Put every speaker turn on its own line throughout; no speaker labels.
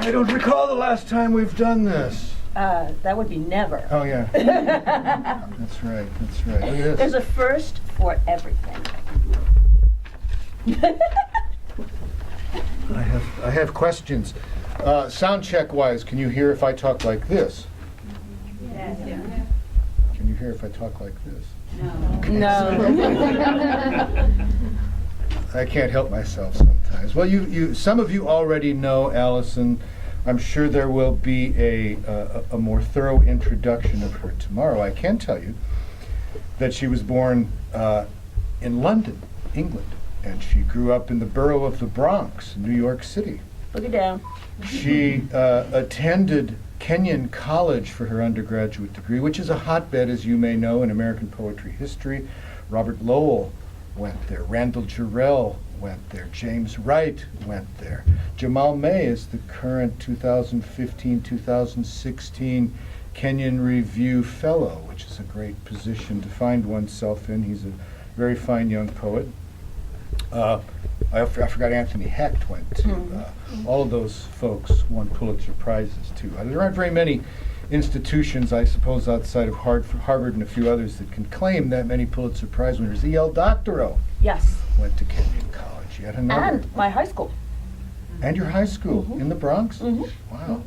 I don't recall the last time we've done this.
That would be never.
Oh, yeah. That's right, that's right. Look at this.
There's a first for everything.
I have questions. Sound check wise, can you hear if I talk like this?
Yes. Yeah.
Can you hear if I talk like this?
No.
I can't help myself sometimes. Well, some of you already know Allison. I'm sure there will be a more thorough introduction of her tomorrow. I can tell you that she was born in London, England, and she grew up in the borough of the Bronx, New York City.
Look it down.
She attended Kenyon College for her undergraduate degree, which is a hotbed, as you may know, in American poetry history. Robert Lowell went there. Randall Jarrell went there. James Wright went there. Jamal May is the current 2015-2016 Kenyon Review Fellow, which is a great position to find oneself in. He's a very fine young poet. I forgot Anthony Hecht went to. All of those folks won Pulitzer Prizes too. There aren't very many institutions, I suppose, outside of Harvard and a few others that can claim that many Pulitzer Prize winners. E.L. Doctorow
Yes.
went to Kenyon College. Yet another.
And my high school.
And your high school in the Bronx? Wow.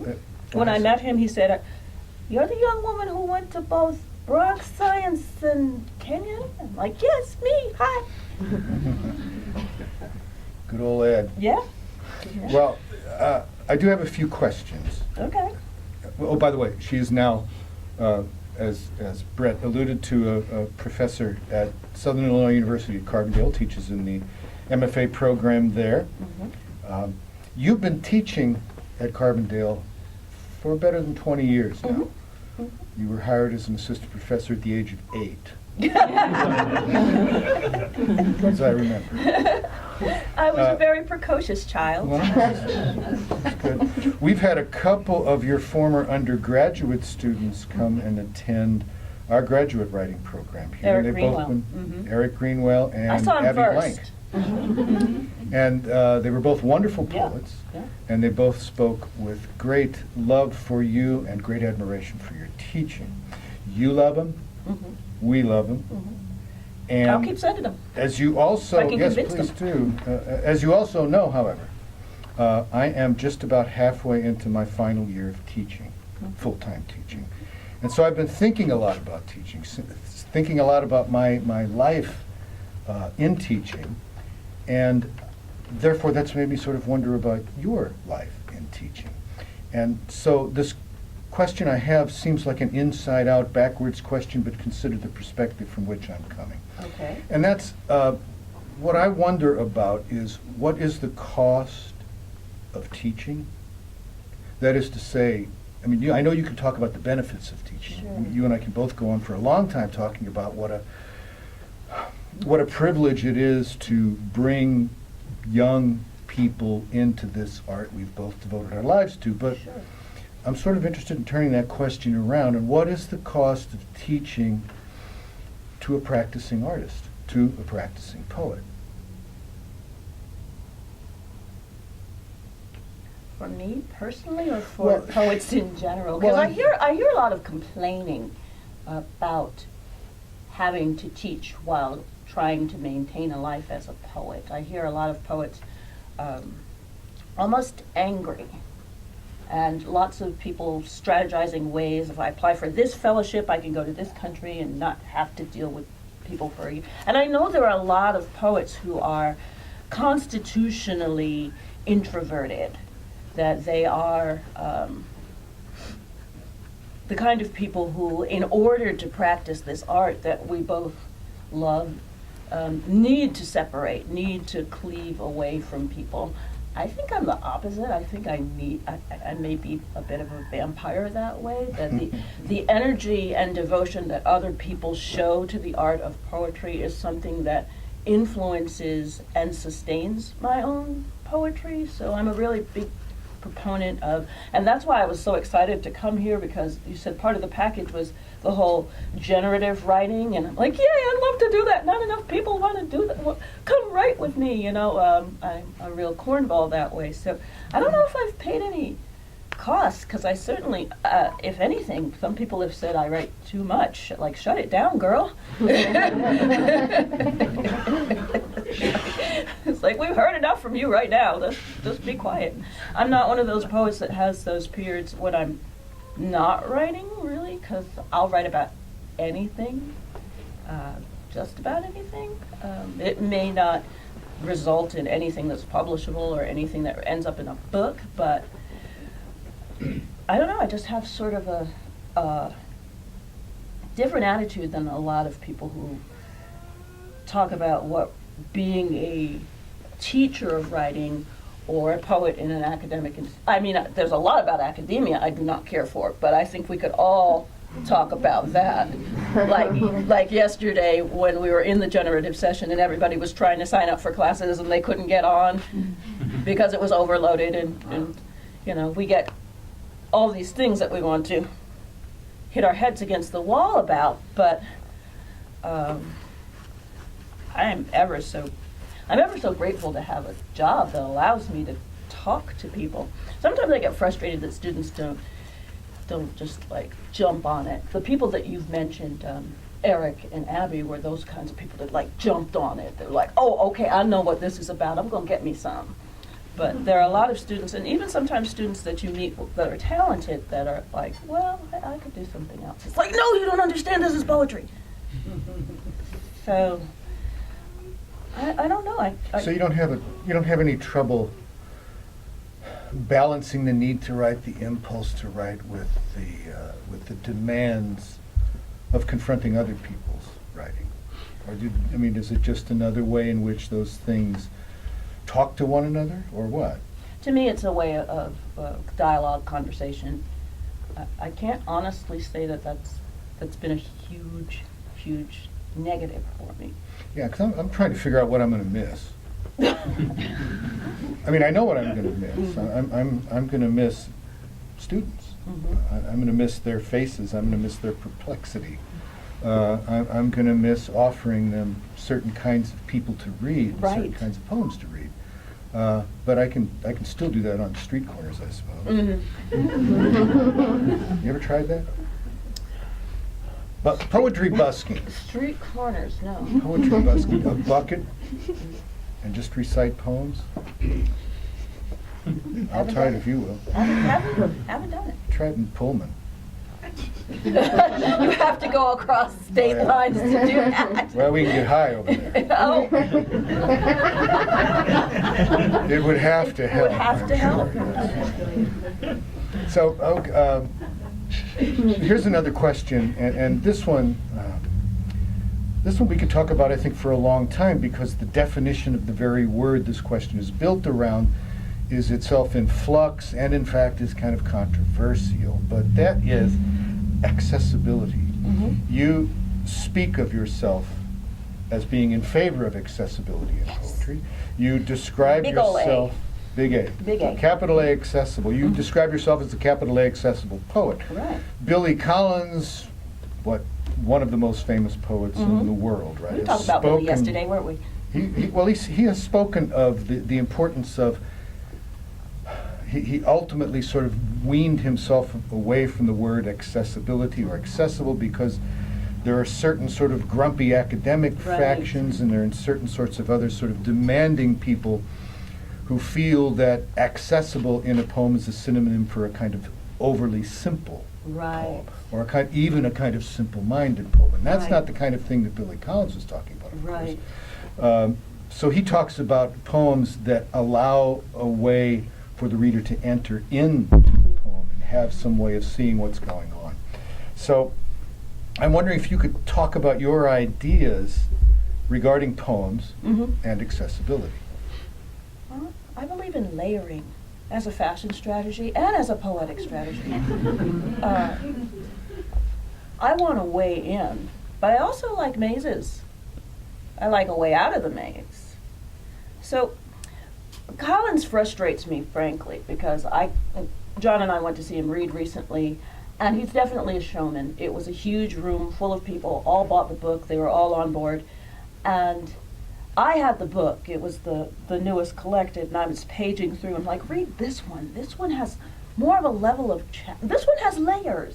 When I met him, he said, "You're the young woman who went to both Bronx Science and Kenyon?" I'm like, "Yes, me. Hi."
Good old Ed.
Yeah.
Well, I do have a few questions.
Okay.
Oh, by the way, she is now, as Brett alluded to, a professor at Southern Illinois University at Carbondale, teaches in the MFA program there. You've been teaching at Carbondale for better than 20 years now. You were hired as an assistant professor at the age of 8. As I remember.
I was a very precocious child.
Well, that's good. We've had a couple of your former undergraduate students come and attend our graduate writing program here.
Eric
They've
Greenwell.
both been Eric Greenwell and
I saw him
Abby
first.
Blank. And they were both wonderful
Yeah.
poets,
Yeah.
and they both spoke with great love for you and great admiration for your teaching. You love them. We love them. And
I'll keep sending them.
as you also,
I can
yes,
convince
please do. As you also know, however, I am just about halfway into my final year of teaching, full-time teaching. And so I've been thinking a lot about teaching, thinking a lot about my life in teaching, and therefore that's made me sort of wonder about your life in teaching. And so this question I have seems like an inside-out, backwards question, but consider the perspective from which I'm coming.
Okay.
And that's what I wonder about is, what is the cost of teaching? That is to say, I mean, I know you can talk about the benefits of teaching.
Sure.
You and I can both go on for a long time talking about what a privilege it is to bring young people into this art we've both devoted our lives to. But
Sure.
I'm sort of interested in turning that question around, and what is the cost of teaching to a practicing artist, to a practicing poet?
For me personally, or for
Well,
poets in general? Because
well,
I hear a lot of complaining about having to teach while trying to maintain a life as a poet. I hear a lot of poets almost angry, and lots of people strategizing ways. If I apply for this fellowship, I can go to this country and not have to deal with people for a year. And I know there are a lot of poets who are constitutionally introverted, that they are the kind of people who, in order to practice this art that we both love, need to separate, need to cleave away from people. I think I'm the opposite. I think I may be a bit of a vampire that way, that the energy and devotion that other people show to the art of poetry is something that influences and sustains my own poetry. So I'm a really big proponent of, and that's why I was so excited to come here, because you said part of the package was the whole generative writing, and I'm like, yeah, I'd love to do that. Not enough people want to do that. Well, come write with me, you know. I'm a real cornball that way. So I don't know if I've paid any costs, because I certainly, if anything, some people have said I write too much. Like, shut it down, girl. It's like, we've heard enough from you right now. Just be quiet. I'm not one of those poets that has those periods when I'm not writing, really, because I'll write about anything, just about anything. It may not result in anything that's publishable or anything that ends up in a book, but I don't know, I just have sort of a different attitude than a lot of people who talk about what being a teacher of writing or a poet in an academic, I mean, there's a lot about academia I do not care for, but I think we could all talk about that. Like yesterday when we were in the generative session and everybody was trying to sign up for classes and they couldn't get on because it was overloaded, and you know, we get all these things that we want to hit our heads against the wall about, but I'm ever so grateful to have a job that allows me to talk to people. Sometimes I get frustrated that students don't just like jump on it. The people that you've mentioned, Eric and Abby, were those kinds of people that like jumped on it. They're like, oh, okay, I know what this is about. I'm gonna get me some. But there are a lot of students, and even sometimes students that you meet that are talented, that are like, well, I could do something else. It's like, no, you don't understand. This is poetry. So I don't know.
So you don't have any trouble balancing the need to write, the impulse to write, with the demands of confronting other people's writing, or is it just another way in which those things talk to one another, or what?
To me, it's a way of dialogue, conversation. I can't honestly say that's been a huge negative for me.
Yeah, because I'm trying to figure out what I'm going to miss. I mean, I know what I'm going to miss.
Mm-hmm.
I'm going to miss students.
Mm-hmm.
I'm going to miss their faces. I'm going to miss their perplexity. I'm going to miss offering them certain kinds of people to read, and certain
Right.
kinds of poems to read. But I can still do that on street corners, I suppose.
Mm-hmm.
You ever tried that? But poetry busking.
Street corners, no.
Poetry busking. A bucket and just recite poems. I'll try it if you will.
Haven't done it.
Try it in Pullman.
You have to go across state
Oh, yeah.
lines to do that.
Well, we can get high over there.
Oh.
It would have to help.
Would have
I'm
to help.
sure, yes. So, here's another question, and this one we could talk about, I think, for a long time, because the definition of the very word this question is built around is itself in flux, and in fact is kind of controversial, but that is accessibility.
Mm-hmm.
You speak of yourself as being in favor of accessibility in
Yes.
poetry. You describe
Big ol' A.
yourself, big A.
Big A.
Capital A accessible. You describe yourself as a capital A accessible poet.
Right.
Billy Collins, one of the most famous poets in the world, right?
We
has
talked about Billy
spoken-
yesterday, weren't we?
He has spoken of the importance of, he ultimately sort of weaned himself away from the word accessibility or accessible, because there are certain sort of grumpy academic
Right.
factions, and there are certain sorts of other sort of demanding people who feel that accessible in a poem is a synonym for a kind of overly simple
Right.
poem, or even a kind of simple-minded poem. And that's
Right.
not the kind of thing that Billy Collins was talking about, of
Right.
course. So he talks about poems that allow a way for the reader to enter into the poem and have some way of seeing what's going on. So I'm wondering if you could talk about your ideas regarding poems
Mm-hmm.
and accessibility.
Well, I believe in layering as a fashion strategy and as a poetic strategy. I want a way in, but I also like mazes. I like a way out of the maze. So Collins frustrates me, frankly, because John and I went to see him read recently, and he's definitely a showman. It was a huge room full of people, all bought the book, they were all on board, and I had the book. It was the newest collected, and I was paging through. I'm like, read this one. This one has more of a level of this one has layers.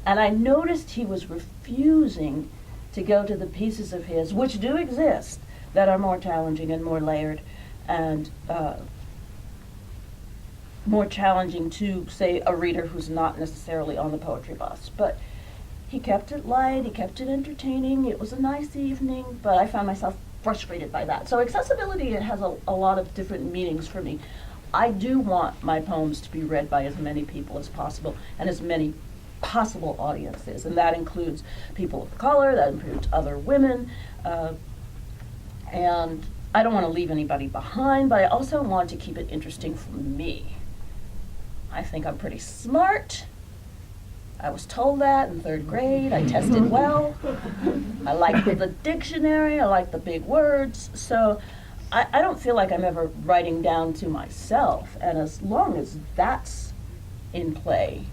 And I noticed he was refusing to go to the pieces of his, which do exist, that are more challenging and more layered and more challenging to, say, a reader who's not necessarily on the poetry bus. But he kept it light, he kept it entertaining, it was a nice evening, but I found myself frustrated by that. So accessibility, it has a lot of different meanings for me. I do want my poems to be read by as many people as possible and as many possible audiences, and that includes people of color, that includes other women, and I don't want to leave anybody behind, but I also want to keep it interesting for me. I think I'm pretty smart. I was told that in 3rd grade. I tested well. I like the dictionary. I like the big words. So I don't feel like I'm ever writing down to myself. And as long as that's in play,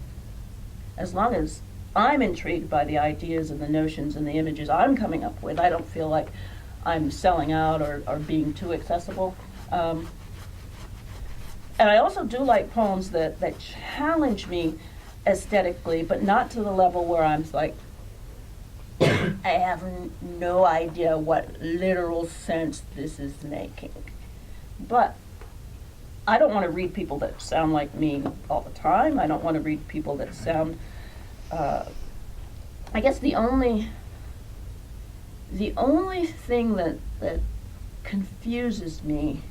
as long as I'm intrigued by the ideas and the notions and the images I'm coming up with, I don't feel like I'm selling out or being too accessible. And I also do like poems that challenge me aesthetically, but not to the level where I'm like, I have no idea what literal sense this is making. But I don't want to read people that sound like me all the time. I don't want to read people that sound, I guess the only thing that confuses me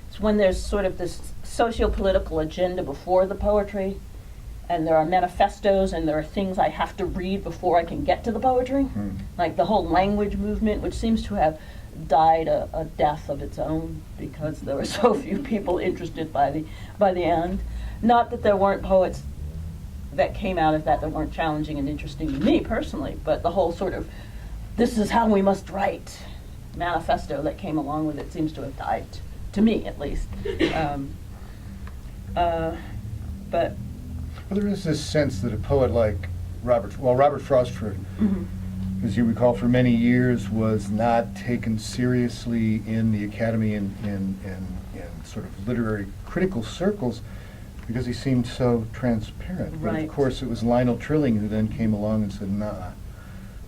is when there's sort of this socio-political agenda before the poetry, and there are manifestos and there are things I have to read before I can get to the poetry. Like the whole language movement, which seems to have died a death of its own because there were so few people interested by the end. Not that there weren't poets that came out of that weren't challenging and interesting to me personally, but the whole sort of, this is how we must write manifesto that came along with it seems to have died, to me at least. But
Well, there is this sense that a poet like Robert Frost, as you recall, for many years was not taken seriously in the academy in sort of literary critical circles because he seemed so transparent. But
Right.
of course, it was Lionel Trilling who then came along and said, "Nah,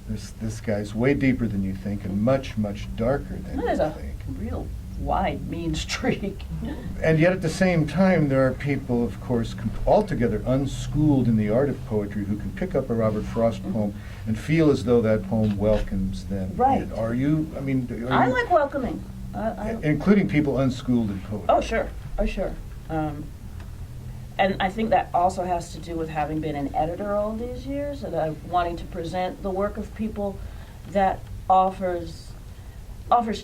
this guy's way deeper than you think and much, much darker than
there's
you
a
think."
real wide, mean streak.
And yet at the same time, there are people, of course, altogether unschooled in the art of poetry who can pick up a Robert Frost poem and feel as though that poem welcomes them.
Right.
in. Are you, I mean, are
I
you,
like welcoming.
including people unschooled in poetry?
Oh, sure. Oh, sure. And I think that also has to do with having been an editor all these years and wanting to present the work of people that offers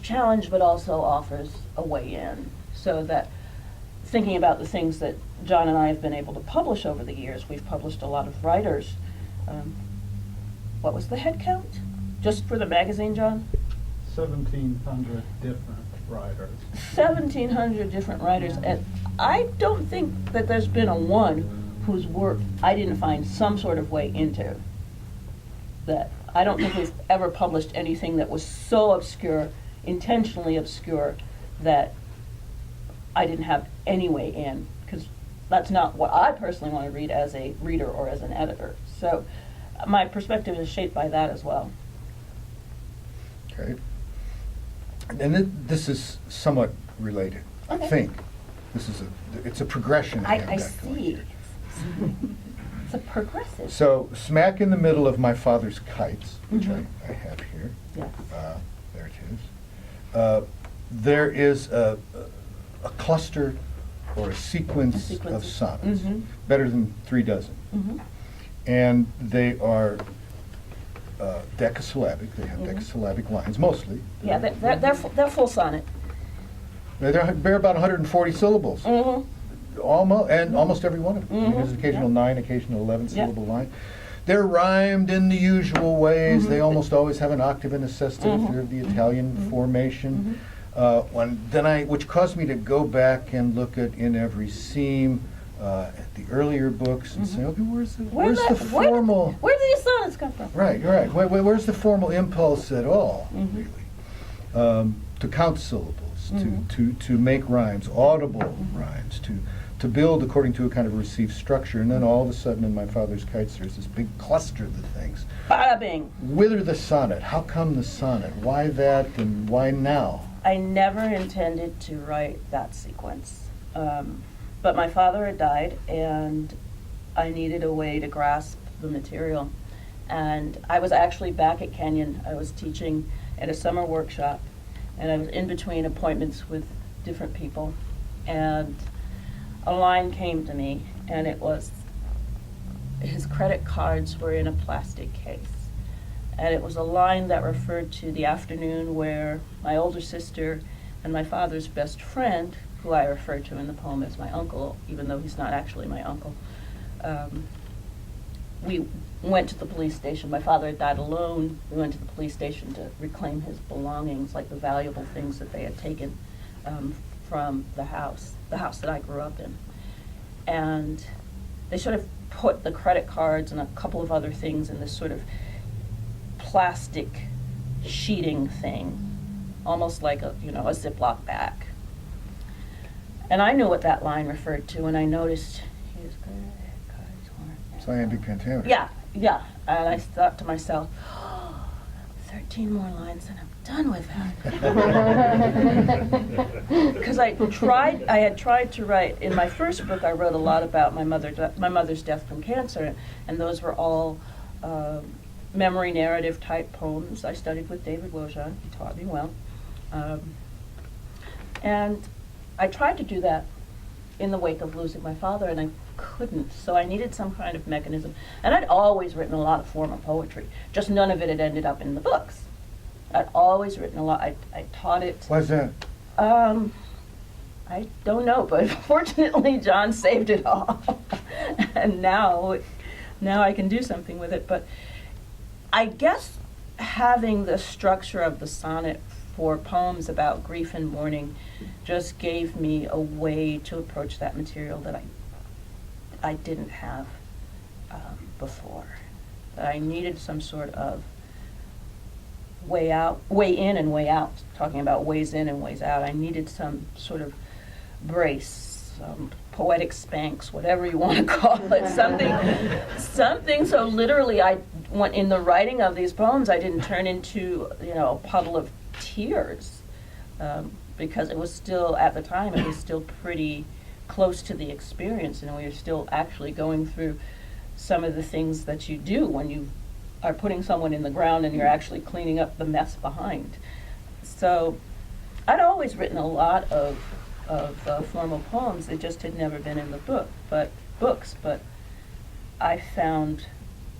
challenge but also offers a way in. So that thinking about the things that John and I have been able to publish over the years, we've published a lot of writers. What was the head count? Just for the magazine, John?
1,700 different writers.
1,700 different writers, and I don't think that there's been a one whose work I didn't find some sort of way into. That I don't think we've ever published anything that was so obscure, intentionally obscure, that I didn't have any way in, because that's not what I personally want to read as a reader or as an editor. So my perspective is shaped by that as well.
Okay. And this is somewhat related, I
Okay.
think. It's a progression.
I
have got going
see.
here.
It's a progressive.
So, smack in the middle of my father's kites, which
Mhm.
I have here.
Yes.
There it is. There is a cluster or a sequence of sonnets,
Mhm.
better than 3 dozen.
Mhm.
And they are decasyllabic. They have
Mhm.
decasyllabic lines, mostly.
Yeah, they're full sonnet.
They're about 140 syllables.
Mm-hmm.
Almost every one of them.
Mhm.
There's an occasional
Yeah.
9, occasional 11
Yeah.
syllable line. They're rhymed in the usual ways.
Mhm.
They almost always have an octave and a sestet if
Mhm.
they're of the Italian
Mhm.
formation. Which caused me to go back and look at In Every Seam, at the earlier books and say,
Mhm.
okay, where's the
Where
formal?
Where do these sonnets come from?
Right. Where's the formal impulse at all,
Mhm.
really? To count syllables,
Mhm.
to make rhymes, audible rhymes, to to build according to a kind of received structure, and then all of a sudden in my father's kites there's this big cluster of the things.
Bada bing.
Whither the sonnet? How come the sonnet? Why that and why now?
I never intended to write that sequence. But my father had died, and I needed a way to grasp the material. And I was actually back at Kenyon. I was teaching at a summer workshop, and I was in between appointments with different people. And a line came to me, and it was, his credit cards were in a plastic case. And it was a line that referred to the afternoon where my older sister and my father's best friend, who I refer to in the poem as my uncle, even though he's not actually my uncle, we went to the police station. My father had died alone. We went to the police station to reclaim his belongings, like the valuable things that they had taken from the house that I grew up in. And they sort of put the credit cards and a couple of other things in this sort of plastic sheeting thing, almost like a Ziploc bag. And I knew what that line referred to, and I noticed his credit cards weren't.
Iambic pentameter.
Yeah. And I thought to myself, 13 more lines and I'm done with that. Because I had tried to write, in my first book I wrote a lot about my mother's death from cancer, and those were all memory narrative type poems. I studied with David Wojan, he taught me well. And I tried to do that in the wake of losing my father, and I couldn't, so I needed some kind of mechanism. And I'd always written a lot of formal poetry, just none of it had ended up in the books. I'd always written a lot. I taught it.
Why's that?
I don't know, but fortunately John saved it all. And now I can do something with it. But I guess having the structure of the sonnet for poems about grief and mourning just gave me a way to approach that material that I didn't have before. That I needed some sort of way in and way out, talking about ways in and ways out. I needed some sort of brace, some poetic spanx, whatever you want to call it, something so literally in the writing of these poems, I didn't turn into, a puddle of tears, because it was still, at the time, it was still pretty close to the experience, and we were still actually going through some of the things that you do when you are putting someone in the ground and you're actually cleaning up the mess behind. So I'd always written a lot of formal poems. It just had never been in the books, but I found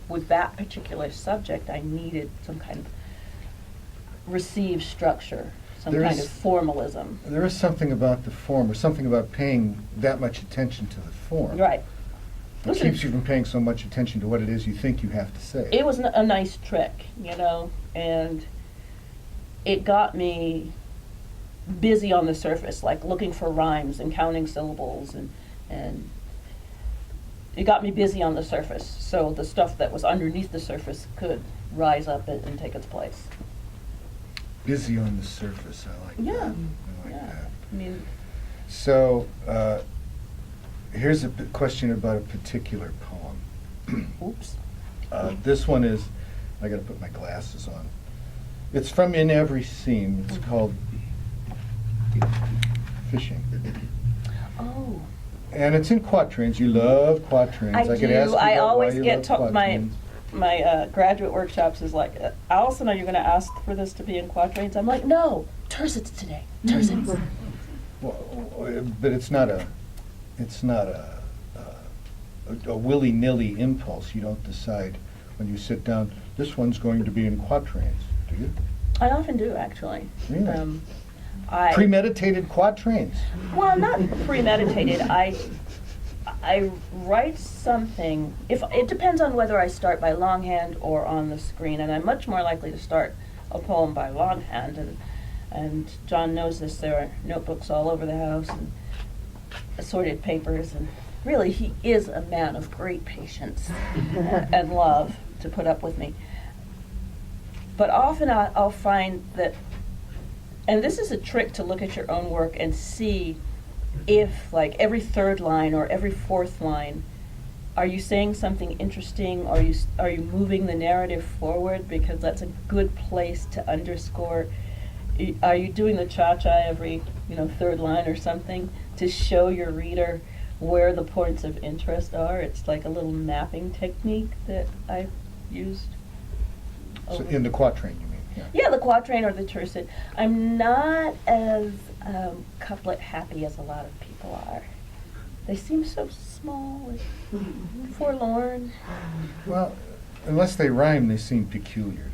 with that particular subject I needed some kind of received structure, some kind of formalism.
There is something about the form, or something about paying that much attention to the form.
Right.
It keeps you from paying so much attention to what it is you think you have to say.
It was a nice trick, and it got me busy on the surface, like looking for rhymes and counting syllables, and it got me busy on the surface, so the stuff that was underneath the surface could rise up and take its place.
Busy on the surface, I like that. I like that.
I mean,
so, here's a question about a particular poem.
oops.
This one is, I gotta put my glasses on. It's from In Every Scene. It's called Fishing.
Oh.
And it's in quatrains. You love quatrains.
I
could
do.
ask you
I
about
always
why you
get
love
told my
quatrains.
graduate workshops is like, Allison, are you going to ask for this to be in quatrains? I'm like, no, tercets today. Tercets.
Well, but it's not a willy-nilly impulse. You don't decide when you sit down, this one's going to be in quatrains, do you?
I often do, actually.
Really? Premeditated quatrains?
Well, not premeditated. I write something. If it depends on whether I start by longhand or on the screen, and I'm much more likely to start a poem by longhand. And John knows this. There are notebooks all over the house and assorted papers, and really he is a man of great patience and love to put up with me. But often I'll find that, and this is a trick to look at your own work and see if, like, every third line or every fourth line, are you saying something interesting? Are you moving the narrative forward? Because that's a good place to underscore. Are you doing the cha-cha every, third line or something to show your reader where the points of interest are? It's like a little mapping technique that I've used.
So
over-
in the quatrain, you mean?
Yeah, the quatrain or the tercet. I'm not as couplet happy as a lot of people are. They seem so small and forlorn.
Well, unless they rhyme, they seem peculiar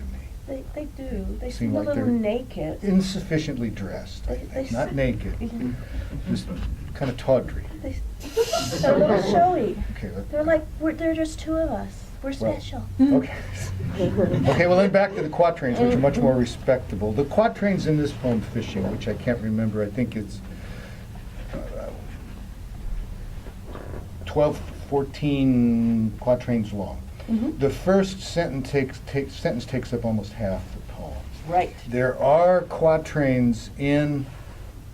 to me.
They do. They
Seem
seem a
like
little
they're
naked.
Insufficiently dressed, I
They
think. Not
sit-
naked,
Mhm.
just kind of tawdry.
They're a little showy.
Okay,
They're like, they're just two of us. We're
Well,
special.
Okay. Okay, well then back to the quatrains, which are much more respectable. The quatrains in this poem, Fishing, which I can't remember, I think it's 12, 14 quatrains long.
Mhm.
The first sentence takes up almost half the poem.
Right.
There are quatrains in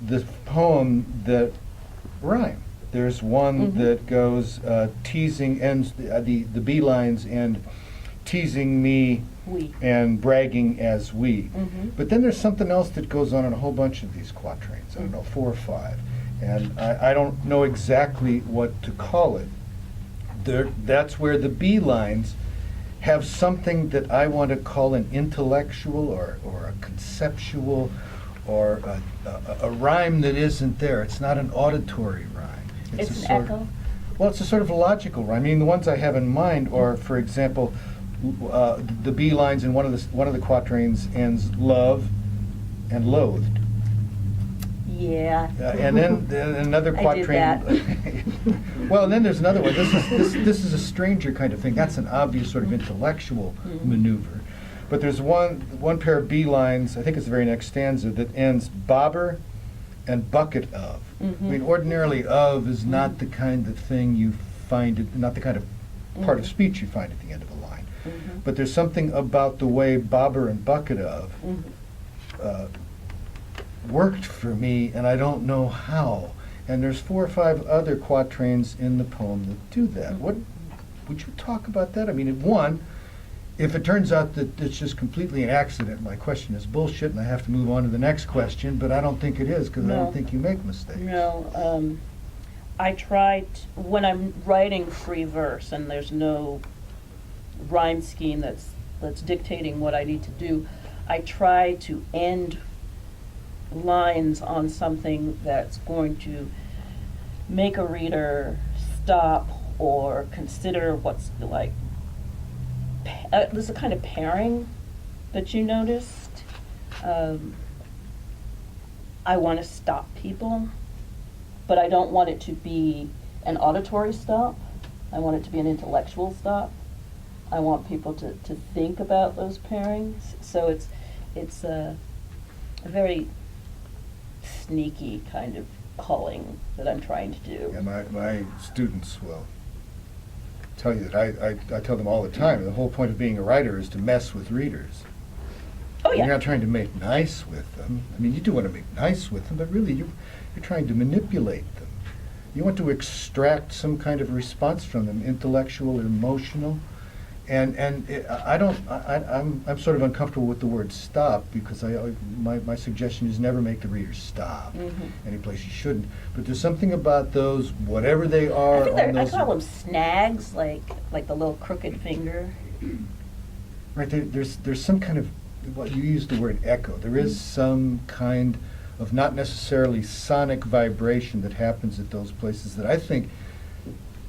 the poem that rhyme. There's one
Mhm.
that goes teasing ends the B lines and teasing me
We.
and bragging as we.
Mhm.
But then there's something else that goes on in a whole bunch of these quatrains. I don't know, 4 or 5, and I don't know exactly what to call it. That's where the B lines have something that I want to call an intellectual or a conceptual or a rhyme that isn't there. It's not an auditory rhyme.
It's
a
an
sort
echo.
Well, it's a sort of a logical rhyme. I mean, the ones I have in mind are, for example, the B lines in one of the quatrains ends love and loathed.
Yeah.
And then another
I did
quatrain. Well, and then there's another one. This is a stranger kind of thing. That's an obvious sort of intellectual
Mhm.
maneuver. But there's one pair of B lines, I think it's the very next stanza, that ends bobber and bucket of. I mean,
Mhm.
ordinarily of is not the kind of thing you find, not the kind of part of
Mhm.
speech you find at the end of a line.
Mhm.
But there's something about the way bobber and bucket of
Mhm.
worked for me, and I don't know how. And there's 4 or 5 other quatrains in the poem that do that. What would you talk about that? I mean, one, if it turns out that it's just completely an accident, my question is bullshit, and I have to move on to the next question. But I don't think it is, because I
No.
don't think you make mistakes.
No, I try when I'm writing free verse and there's no rhyme scheme that's dictating what I need to do, I try to end lines on something that's going to make a reader stop or consider what's like. There's a kind of pairing that you noticed. I want to stop people, but I don't want it to be an auditory stop. I want it to be an intellectual stop. I want people to think about those pairings. So it's a very sneaky kind of culling that I'm trying to do.
And my students will tell you that I tell them all the time, the whole point of being a writer is to mess with readers.
Oh,
You're
yeah.
not trying to make nice with them. I mean, you do want to make nice with them, but really you're trying to manipulate them. You want to extract some kind of response from them, intellectual or emotional. And I'm sort of uncomfortable with the word stop, because my suggestion is never make the reader stop
Mhm.
any place you shouldn't. But there's something about those, whatever they
I
are,
think
on
I
those.
call them snags, like the little crooked finger.
Right, there's some kind of, well, you used the word echo. There is some kind of not necessarily sonic vibration that happens at those places that I think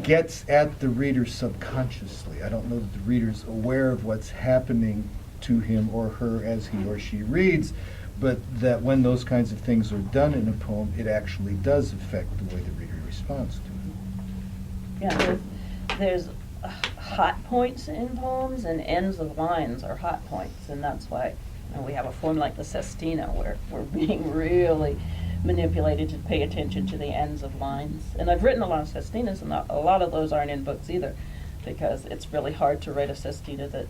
gets at the reader subconsciously. I don't know that the reader's aware of what's happening to him or her as he or she reads, but that when those kinds of things are done in a poem, it actually does affect the way the reader responds to it.
Yeah, there's hot points in poems, and ends of lines are hot points, and that's why we have a form like the sestina, where we're being really manipulated to pay attention to the ends of lines. And I've written a lot of sestinas, and a lot of those aren't in books either, because it's really hard to write a sestina that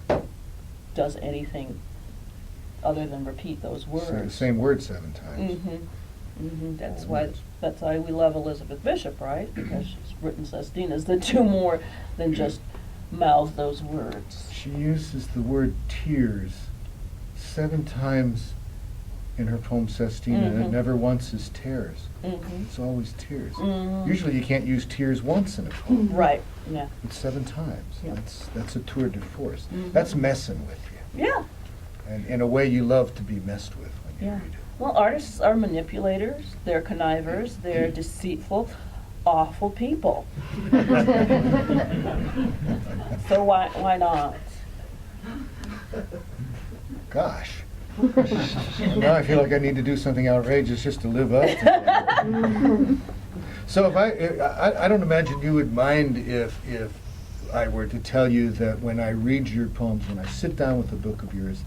does anything other than repeat those words.
Same word 7 times.
Mhm. That's why we love Elizabeth Bishop, right? Because she's written Sestinas that do more than just mouth those words.
She uses the word tears 7 times in her poem Sestina, and it never once is tears. It's always tears. Usually you can't use tears once in a poem.
Right, yeah.
It's 7 times.
Yeah.
That's a tour de force. That's messing with you.
Yeah.
And in a way you love to be messed with when you
Yeah.
read it.
Well, artists are manipulators, they're connivers, they're deceitful, awful people. So why not?
Gosh. Now I feel like I need to do something outrageous just to live up to that. So if I don't imagine you would mind if I were to tell you that when I read your poems, when I sit down with a book of yours,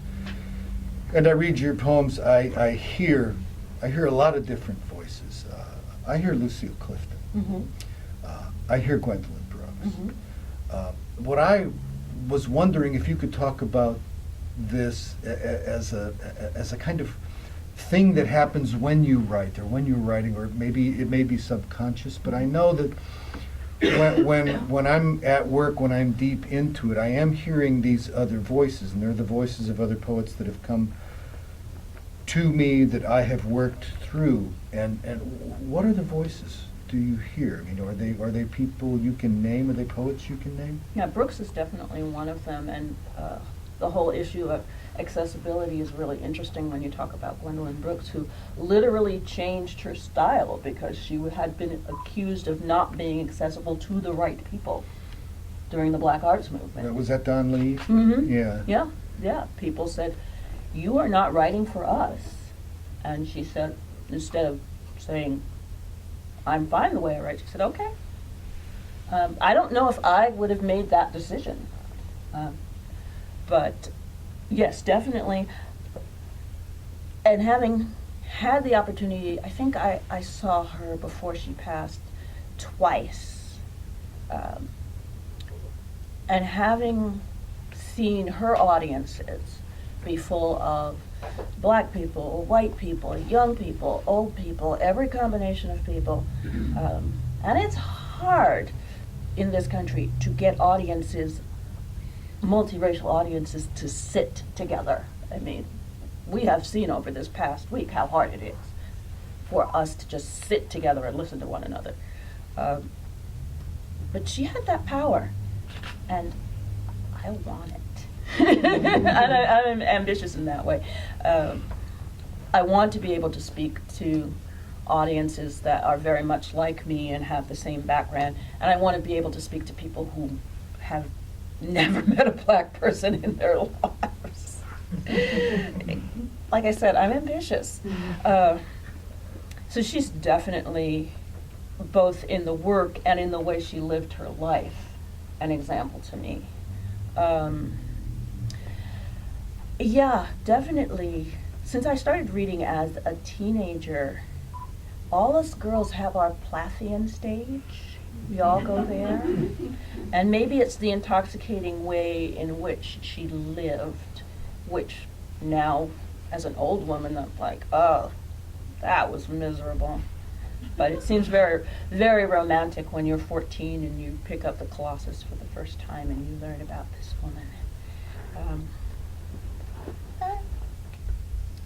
and I read your poems, I hear a lot of different voices. I hear Lucille Clifton. I hear Gwendolyn Brooks. What I was wondering if you could talk about this as a kind of thing that happens when you write or when you're writing, or maybe it may be subconscious, but I know that when I'm at work, when I'm deep into it, I am hearing these other voices, and they're the voices of other poets that have come to me that I have worked through. And what are the voices do you hear? I mean, are they people you can name? Are they poets you can name?
Yeah, Brooks is definitely one of them, and the whole issue of accessibility is really interesting when you talk about Gwendolyn Brooks, who literally changed her style because she had been accused of not being accessible to the right people during the Black Arts Movement.
Was that Don Lee? Yeah.
Yeah. People said, "You are not writing for us," and she said, instead of saying, "I'm fine the way I write," she said, "Okay." I don't know if I would have made that decision. But yes, definitely. And having had the opportunity, I think I saw her before she passed twice. And having seen her audiences be full of Black people, white people, young people, old people, every combination of people. And it's hard in this country to get audiences, multiracial audiences, to sit together. I mean, we have seen over this past week how hard it is for us to just sit together and listen to one another. But she had that power, and I want it. And I'm ambitious in that way. I want to be able to speak to audiences that are very much like me and have the same background, and I want to be able to speak to people who have never met a Black person in their lives. Like I said, I'm ambitious. So she's definitely, both in the work and in the way she lived her life, an example to me. Yeah, definitely. Since I started reading as a teenager, all us girls have our Plathian stage. We all go there. And maybe it's the intoxicating way in which she lived, which now, as an old woman, I'm like, oh, that was miserable. But it seems very, very romantic when you're 14 and you pick up the Colossus for the first time and you learn about this woman.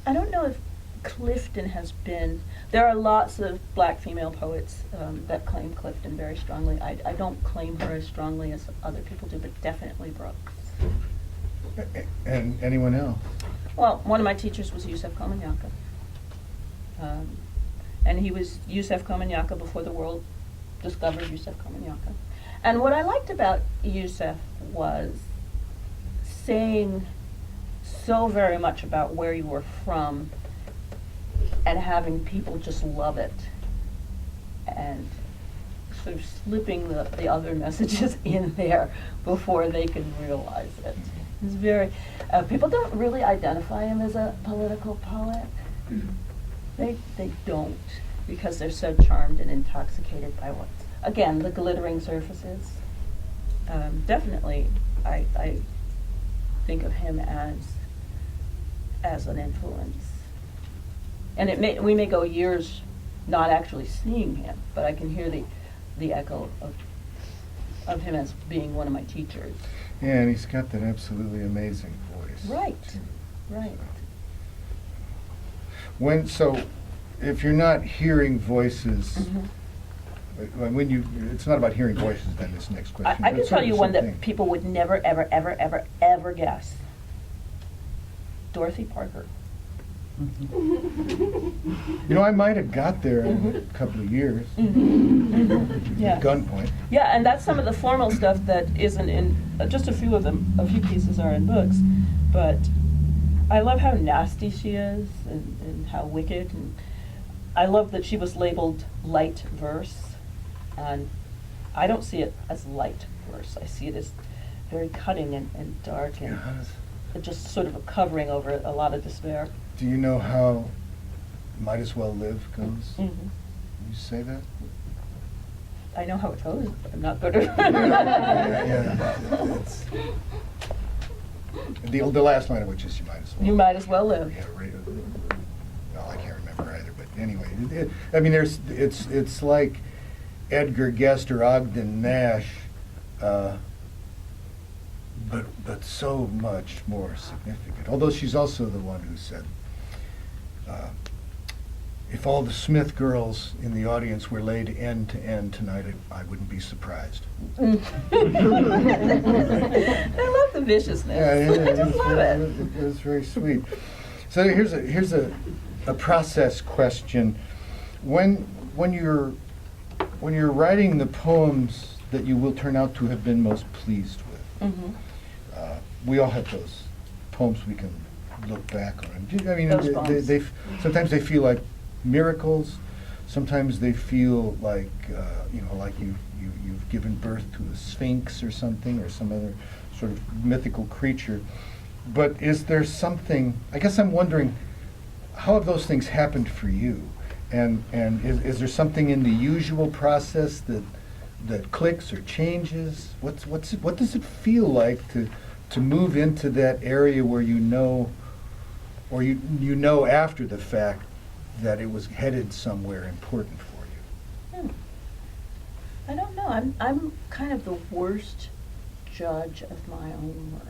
I don't know if Clifton has been, there are lots of Black female poets that claim Clifton very strongly. I don't claim her as strongly as other people do, but definitely Brooks.
And anyone else?
Well, one of my teachers was Yusef Komanyaka. And he was Yusef Komanyaka before the world discovered Yusef Komanyaka. And what I liked about Yusef was saying so very much about where you were from and having people just love it, and sort of slipping the other messages in there before they can realize it. It's very, people don't really identify him as a political poet. They don't, because they're so charmed and intoxicated by what, again, the glittering surfaces. Definitely, I think of him as an influence. And we may go years not actually seeing him, but I can hear the echo of him as being one of my teachers.
Yeah, and he's got that absolutely amazing voice.
Right,
too.
right.
So, if you're not hearing voices, when it's not about hearing voices, then this next question.
I
but
can
it's
tell
sort
you
of
one that
something.
people would never, ever, ever, ever, ever guess. Dorothy Parker.
You know, I might have got there in a couple of years.
Yeah.
Gunpoint.
Yeah, and that's some of the formal stuff that isn't in, just a few of them, a few pieces are in books, but I love how nasty she is and how wicked, and I love that she was labeled light verse, and I don't see it as light verse. I see it as very cutting and dark and just sort of a covering over a lot of despair.
Do you know how Might As Well Live goes?
Mhm.
You say that?
I know how it goes, but I'm not good at
Yeah. It's, the last line of which is you might as well.
You might as well live.
Yeah, right. Well, I can't remember either, but anyway, I mean, it's like Edgar Guest or Ogden Nash, but so much more significant. Although she's also the one who said, if all the Smith girls in the audience were laid end to end tonight, I wouldn't be surprised.
I love the viciousness.
Yeah,
I just love it.
It was very sweet. So here's a process question. When you're writing the poems that you will turn out to have been most pleased with, we all have those poems we can look back on. I mean,
Those poems.
sometimes they feel like miracles. Sometimes they feel like like you've given birth to a sphinx or something, or some other sort of mythical creature. But is there something? I guess I'm wondering, how have those things happened for you? And is there something in the usual process that clicks or changes? What does it feel like to move into that area where you know, or you know after the fact that it was headed somewhere important for you?
I don't know. I'm kind of the worst judge of my own work.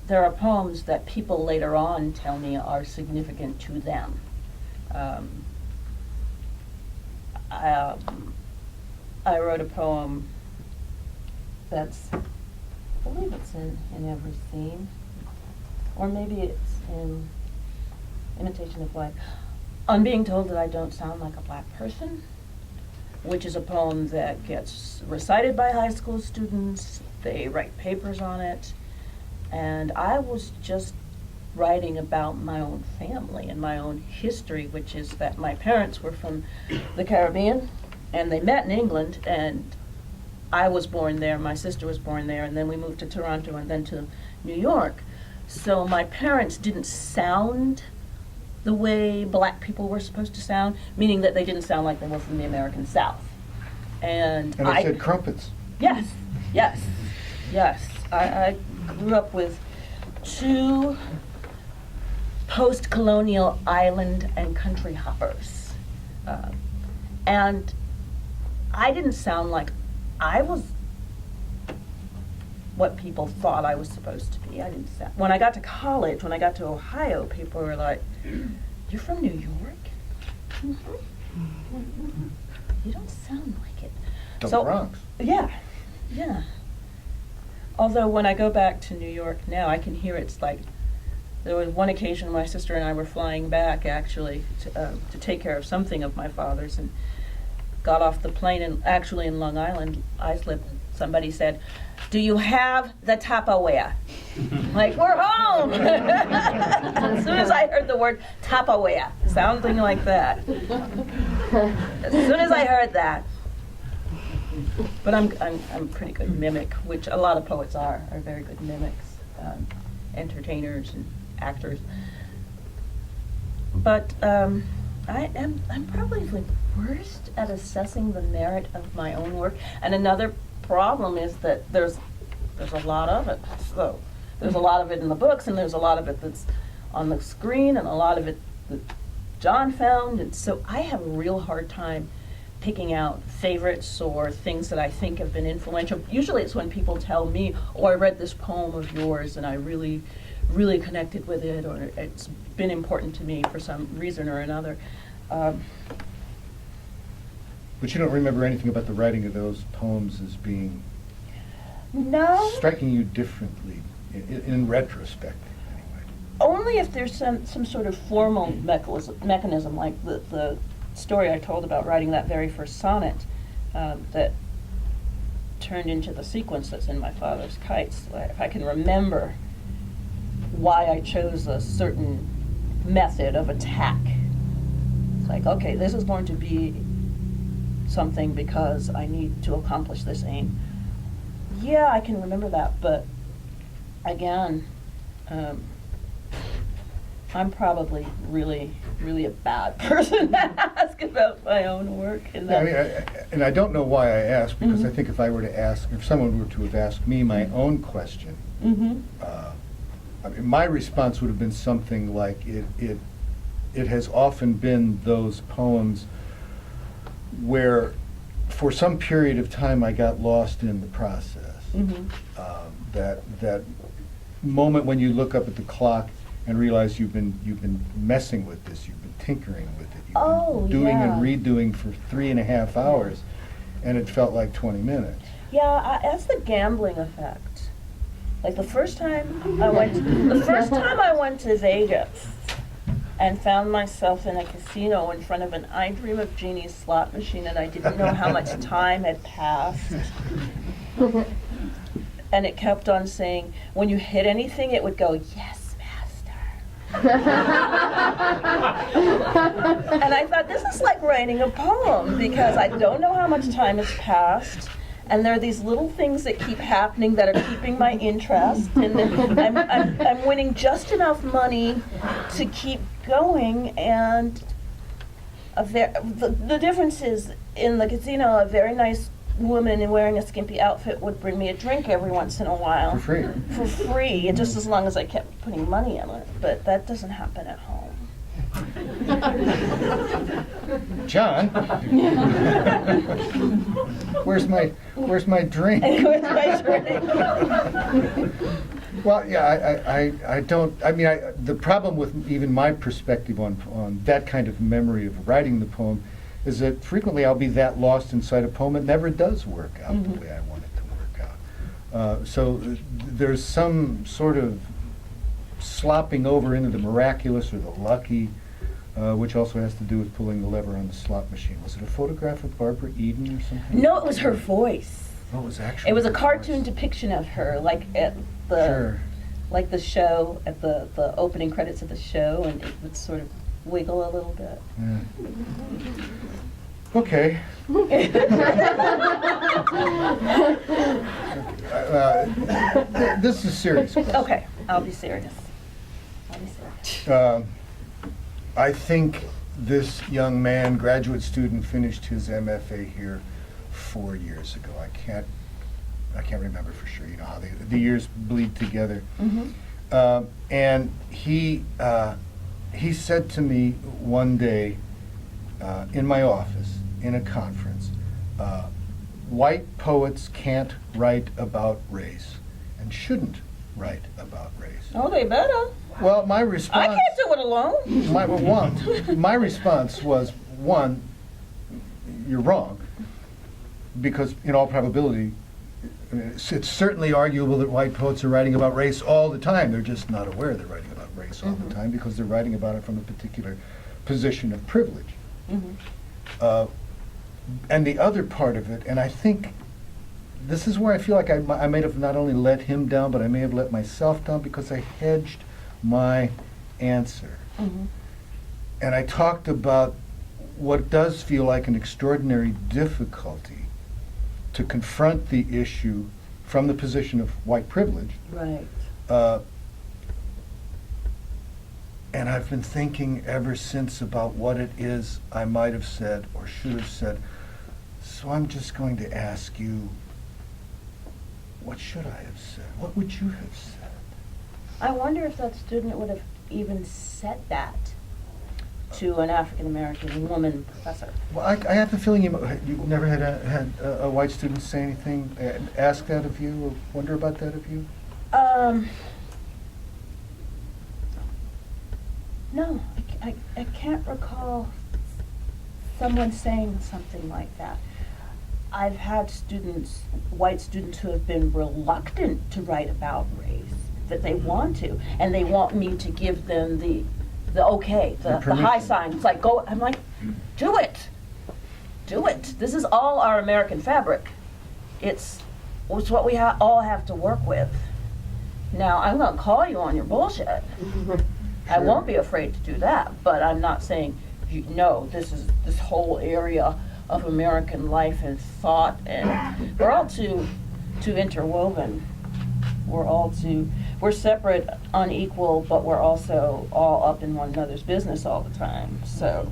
There are poems that people later on tell me are significant to them. I wrote a poem that's, I believe it's in every theme, or maybe it's in Imitation of Life, on being told that I don't sound like a black person, which is a poem that gets recited by high school students. They write papers on it. And I was just writing about my own family and my own history, which is that my parents were from the Caribbean, and they met in England, and I was born there, my sister was born there, and then we moved to Toronto and then to New York. So my parents didn't sound the way black people were supposed to sound, meaning that they didn't sound like they were from the American South. And
I said crumpets.
Yes, yes, yes. I grew up with two post-colonial island and country hoppers. And I didn't sound like I was what people thought I was supposed to be. I didn't sound. When I got to college, when I got to Ohio, people were like, "You're from New York? You don't sound like it."
The Bronx.
Yeah, yeah. Although when I go back to New York now, I can hear it's like, there was one occasion my sister and I were flying back actually to take care of something of my father's, and got off the plane, and actually in Long Island, Islip, somebody said, "Do you have the Tupperware?" Like, we're home! As soon as I heard the word Tupperware, something like that. As soon as I heard that. But I'm a pretty good mimic, which a lot of poets are very good mimics, entertainers and actors. But I'm probably the worst at assessing the merit of my own work. And another problem is that there's a lot of it. So there's a lot of it in the books, and there's a lot of it that's on the screen, and a lot of it that John found, and so I have a real hard time picking out favorites or things that I think have been influential. Usually it's when people tell me, oh, I read this poem of yours and I really, really connected with it, or it's been important to me for some reason or another.
But you don't remember anything about the writing of those poems as being
No,
striking you differently in retrospect, anyway.
only if there's some sort of formal mechanism like the story I told about writing that very first sonnet that turned into the sequence that's in My Father's Kites. If I can remember why I chose a certain method of attack. It's like, okay, this is going to be something because I need to accomplish this aim. Yeah, I can remember that, but again, I'm probably really, really a bad person to ask about my own work. In
Yeah, I
that.
mean, and I don't know why I asked, because
Mhm.
I think if I were to ask, if someone were to have asked me my own question,
Mhm.
I mean, my response would have been something like, it has often been those poems where for some period of time I got lost in the process.
Mhm.
That moment when you look up at the clock and realize you've been messing with this, you've been tinkering with it, you've
Oh,
been doing
yeah.
and redoing for 3.5 hours, and it felt like 20 minutes.
Yeah, that's the gambling effect. Like the first time I went to Vegas and found myself in a casino in front of an I Dream of Jeannie slot machine, and I didn't know how much time had passed. And it kept on saying, when you hit anything, it would go, yes, master. And I thought, this is like writing a poem, because I don't know how much time has passed, and there are these little things that keep happening that are keeping my interest, and then I'm winning just enough money to keep going, and the difference is, in the casino, a very nice woman wearing a skimpy outfit would bring me a drink every once in a while.
For free.
For free, just as long as I kept putting money in it, but that doesn't happen at home.
John? Where's my drink?
Where's my drink?
Well, yeah, I don't, I mean, the problem with even my perspective on that kind of memory of writing the poem is that frequently I'll be that lost inside a poem, it never does work out the way I want it to work out. So there's some sort of slopping over into the miraculous or the lucky, which also has to do with pulling the lever on the slot machine. Was it a photograph of Barbara Eden or something?
No, it was her voice.
Oh, it was actually.
It was a
her
cartoon
voice.
depiction of her, like at the
Sure.
like the show, at the opening credits of the show, and it would sort of wiggle a little bit.
Yeah. Okay. This is a serious question.
Okay, I'll be serious.
I think this young man, graduate student, finished his MFA here 4 years ago. I can't remember for sure. You know how the years bleed together.
Mm-hmm.
And he said to me one day in my office in a conference, white poets can't write about race and shouldn't write about race.
Oh, they better.
Well, my response.
I can't do it alone.
My response was, one, you're wrong, because in all probability, it's certainly arguable that white poets are writing about race all the time. They're just not aware they're writing about race all the time because they're writing about it from a particular position of privilege.
Mm-hmm.
And the other part of it, and I think this is where I feel like I may have not only let him down, but I may have let myself down because I hedged my answer.
Mm-hmm.
And I talked about what does feel like an extraordinary difficulty to confront the issue from the position of white privilege.
Right.
And I've been thinking ever since about what it is I might have said or should have said. So I'm just going to ask you, what should I have said? What would you have said?
I wonder if that student would have even said that. to an African-American woman professor.
Well, I have a feeling you've never had a white student say anything, ask that of you, or wonder about that of you?
No, I can't recall someone saying something like that. I've had students, white students, who have been reluctant to write about race, that they want to, and they want me to give them the okay, the high sign. It's like, go, I'm like, do it. Do it. This is all our American fabric. It's what we all have to work with. Now, I'm gonna call you on your bullshit. I won't be afraid to do that, but I'm not saying, no, this whole area of American life and thought, and we're all too interwoven. We're separate, unequal, but we're also all up in one another's business all the time. So,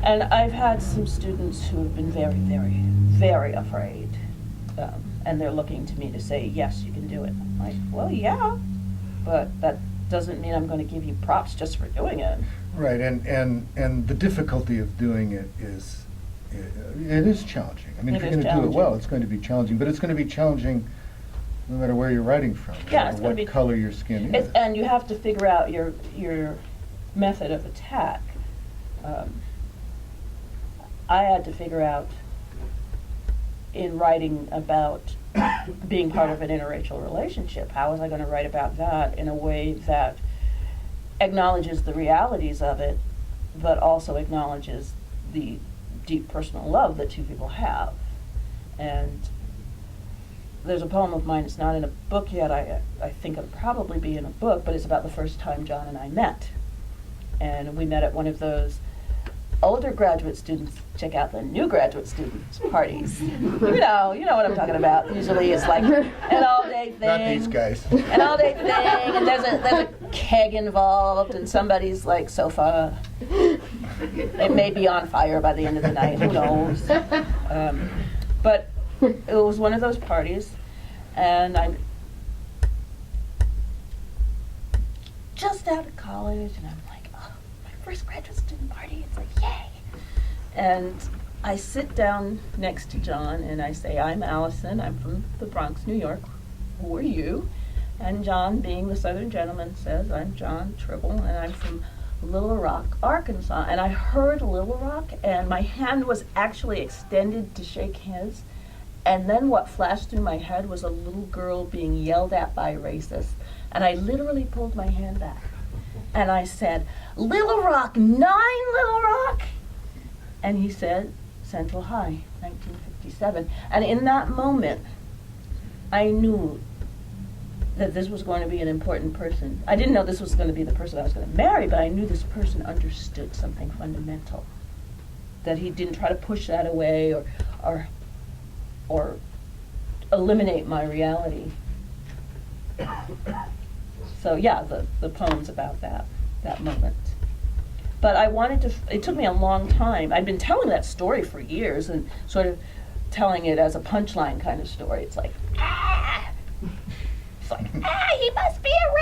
and I've had some students who have been very, very, very afraid, and they're looking to me to say, yes, you can do it. I'm like, well, yeah, but that doesn't mean I'm going to give you props just for doing it.
Right, and the difficulty of doing it is, it is challenging. I mean, if you're going to do it well, it's going to be challenging, but it's going to be challenging no matter where you're writing from,
Yeah,
no matter what color your skin is.
And you have to figure out your method of attack. I had to figure out, in writing about being part of an interracial relationship, how was I going to write about that in a way that acknowledges the realities of it, but also acknowledges the deep personal love that two people have. And there's a poem of mine, it's not in a book yet, I think it'll probably be in a book, but it's about the first time John and I met. And we met at one of those older graduate students, check out the new graduate students parties. You know what I'm talking about. Usually it's like an all-day thing.
Not these guys.
An all-day thing, and there's a keg involved, and somebody's like sofa. It may be on fire by the end of the night, who knows. But it was one of those parties, and I'm just out of college, and I'm like, oh, my first graduate student party. It's like, yay. And I sit down next to John, and I say, I'm Allison. I'm from the Bronx, New York. Who are you? And John, being the Southern gentleman, says, I'm John Tribble, and I'm from Little Rock, Arkansas. And I heard Little Rock, and my hand was actually extended to shake his. And then what flashed through my head was a little girl being yelled at by racists. And I literally pulled my hand back. And I said, Little Rock, 9 Little Rock? And he said, Central High, 1957. And in that moment, I knew that this was going to be an important person. I didn't know this was going to be the person I was going to marry, but I knew this person understood something fundamental. That he didn't try to push that away or eliminate my reality. So yeah, the poem's about that moment. But I wanted to, it took me a long time. I'd been telling that story for years and sort of telling it as a punchline kind of story. It's like, ah! It's like, ah, he must be a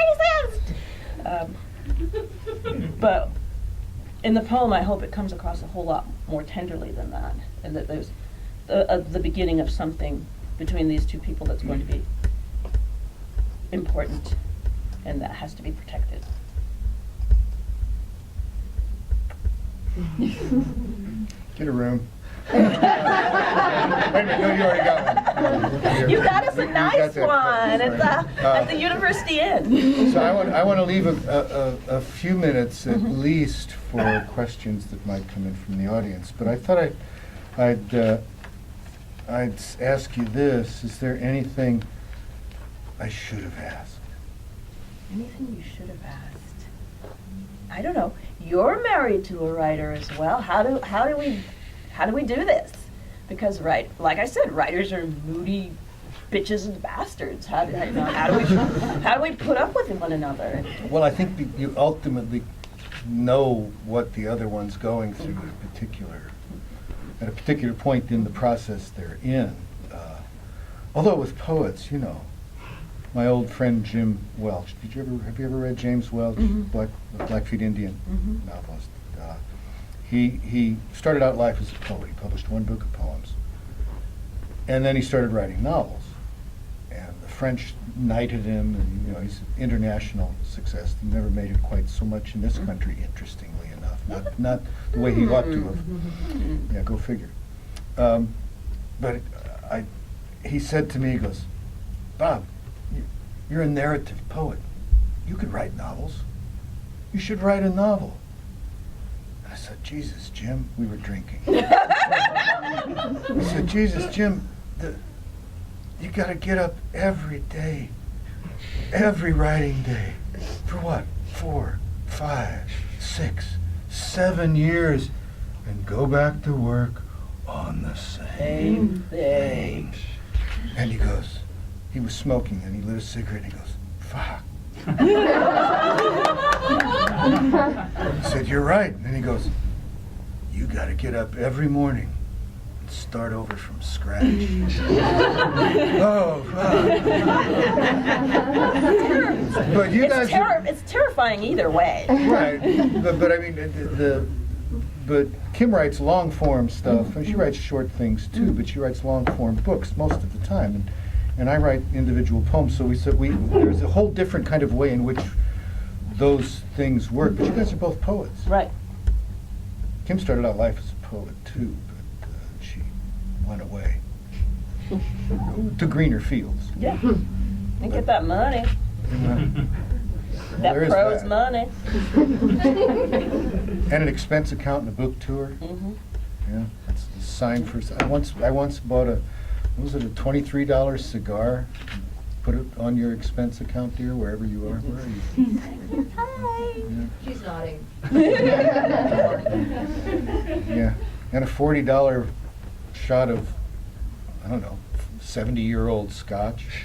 racist! But in the poem, I hope it comes across a whole lot more tenderly than that, and that there's the beginning of something between these two people that's going to be important, and that has to be protected.
Get a room. Wait a minute, no, you already got one.
You got us a
You
nice
got that.
one at the University Inn.
So I want to leave a few minutes at least for questions that might come in from the audience. But I thought I'd ask you this: is there anything I should have asked?
Anything you should have asked? I don't know. You're married to a writer as well. How do we do this? Because like I said, writers are moody bitches and bastards. How do we put up with one another?
Well, I think you ultimately know what the other one's going through at a particular point in the process they're in. Although with poets, my old friend Jim Welch. Have you ever read James Welch,
Mhm.
Blackfeet Indian
Mhm.
novelist? He started out life as a poet. He published one book of poems, and then he started writing novels. And the French knighted him, and he's an international success. He never made it quite so much in this country, interestingly enough. Not the way he ought to have. Yeah, go figure. But he said to me, he goes, "Bob, you're a narrative poet. You could write novels. You should write a novel." I said, "Jesus, Jim," we were drinking. I said, "Jesus, Jim, you got to get up every day, every writing day, for what? 4, 5, 6, 7 years, and go back to work on the same thing." And he goes, he was smoking, and he lit a cigarette, and he goes, "Fuck." I said, "You're right." And he goes, "You got to get up every morning and start over from scratch." Oh, fuck. But you guys are,
It's terrifying either way.
right. But I mean, but Kim writes long form stuff, and she writes short things too. But she writes long form books most of the time, and I write individual poems. So there's a whole different kind of way in which those things work. But you guys are both poets.
Right.
Kim started out life as a poet too, but she went away to greener fields.
Yeah. And get that money.
Well,
That
there is
prose
that.
money.
And an expense account and a book tour.
Mhm.
Yeah, that's the sign for. I once bought a $23 cigar. Put it on your expense account, dear, wherever you are. Where are you?
Hi.
Yeah.
She's nodding.
Yeah, and a $40 shot of, I don't know, 70-year-old scotch.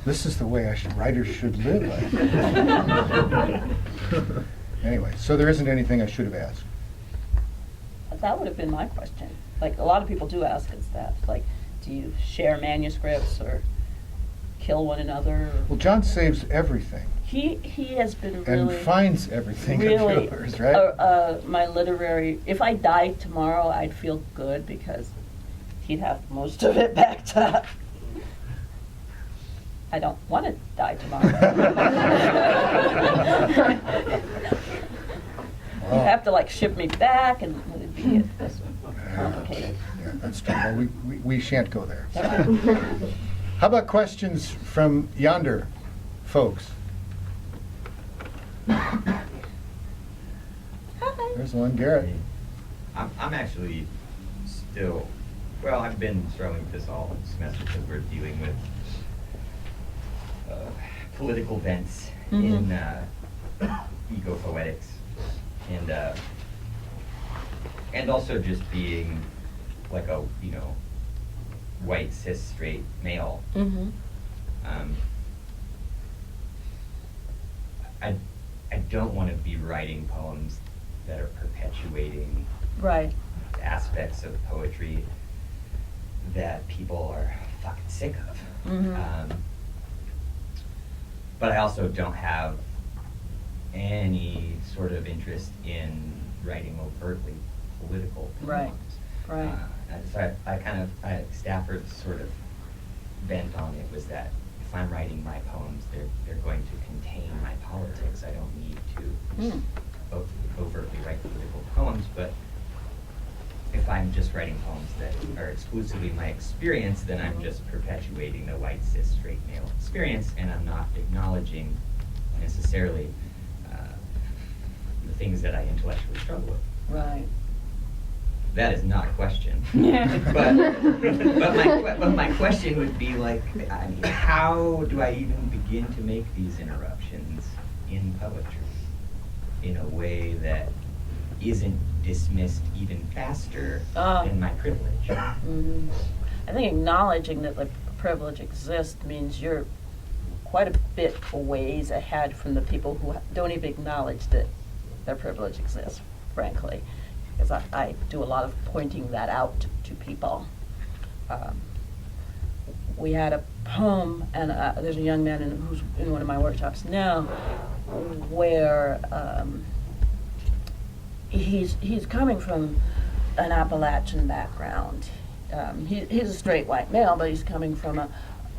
This is the way writers should live. Anyway, so there isn't anything I should have asked.
That would have been my question. Like, a lot of people do ask us that. Like, do you share manuscripts or kill one another?
Well, John saves everything
He has been
and
really,
finds everything of
really,
yours, right?
my literary, if I died tomorrow, I'd feel good because he'd have most of it backed up. I don't want to die tomorrow. You'd have to like ship me back, and it'd be complicated.
Yeah, that's true. Well, we shan't go there. How about questions from yonder folks? There's one, Garrett.
I'm actually still, well, I've been struggling with this all semester because we're dealing with political bents in eco-poetics, and also just being like a white cis straight male.
Mm-hmm.
I don't want to be writing poems that are perpetuating
Right.
aspects of poetry that people are fucking sick of.
Mhm.
But I also don't have any sort of interest in writing overtly political
Right,
poems.
right.
So Stafford's sort of bent on it was that if I'm writing my poems, they're going to contain my politics. I don't need to
Mm.
overtly write political poems, but if I'm just writing poems that are exclusively my experience, then I'm just perpetuating the white cis straight male experience, and I'm not acknowledging necessarily the things that I intellectually struggle with.
Right.
That is not a question.
Yeah.
but my question would be like, I mean, how do I even begin to make these interruptions in poetry in a way that isn't dismissed even faster than my privilege?
Mm-hmm. I think acknowledging that the privilege exists means you're quite a bit a ways ahead from the people who don't even acknowledge that their privilege exists, frankly. Because I do a lot of pointing that out to people. we had a poem, and there's a young man who's in one of my workshops now, where he's coming from an Appalachian background. He's a straight white male, but he's coming from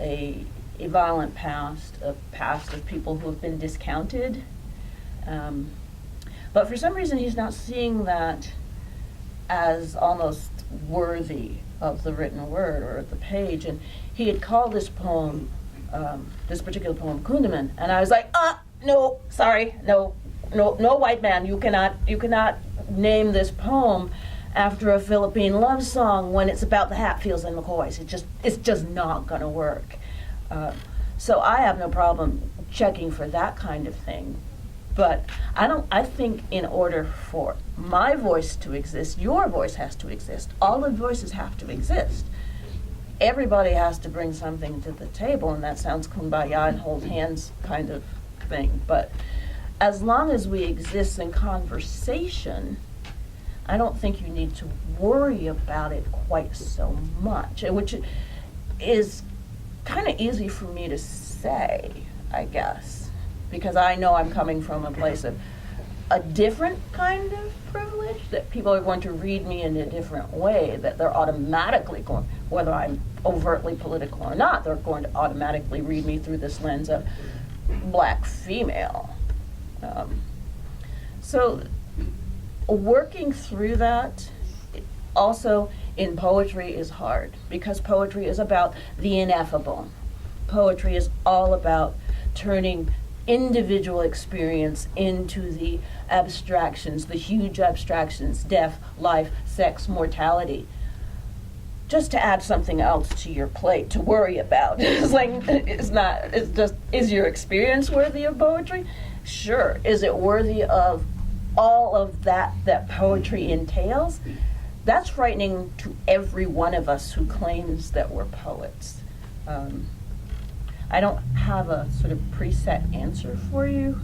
a violent past, a past of people who have been discounted. But for some reason, he's not seeing that as almost worthy of the written word or the page. And he had called this poem, this particular poem, Kundaman. And I was like, no, sorry, no white man, you cannot name this poem after a Philippine love song when it's about the Hatfields and McCoys. It's just not gonna work. So I have no problem checking for that kind of thing. But I think in order for my voice to exist, your voice has to exist. All the voices have to exist. Everybody has to bring something to the table, and that sounds kumbaya and hold hands kind of thing. But as long as we exist in conversation, I don't think you need to worry about it quite so much, which is kind of easy for me to say, I guess, because I know I'm coming from a place of a different kind of privilege, that people are going to read me in a different way, that they're automatically going, whether I'm overtly political or not, they're going to automatically read me through this lens of black female. So working through that also in poetry is hard, because poetry is about the ineffable. Poetry is all about turning individual experience into the abstractions, the huge abstractions, death, life, sex, mortality. Just to add something else to your plate to worry about. It's just, is your experience worthy of poetry? Sure. Is it worthy of all of that poetry entails? That's frightening to every one of us who claims that we're poets. I don't have a sort of preset answer for you,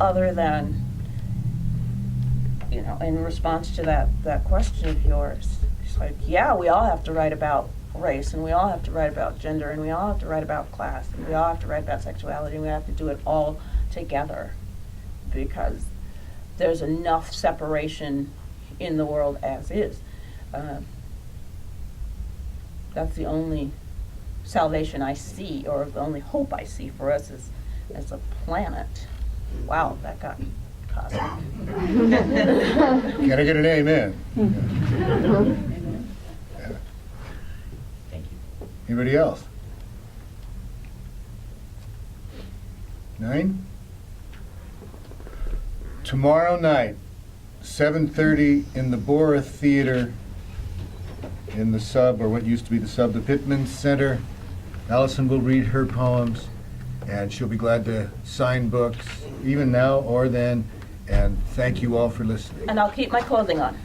other than, in response to that question of yours, it's like, yeah, we all have to write about race, and we all have to write about gender, and we all have to write about class, and we all have to write about sexuality, and we have to do it all together, because there's enough separation in the world as is. That's the only salvation I see, or the only hope I see for us as a planet. Wow, that got cosmic.
Can I get an amen? Yeah.
Thank you.
Anybody else? 9? Tomorrow night, 7:30 in the Bora Theater in the sub, or what used to be the sub, the Pittman Center. Allison will read her poems, and she'll be glad to sign books, even now or then. And thank you all for listening.
And I'll keep my clothing on.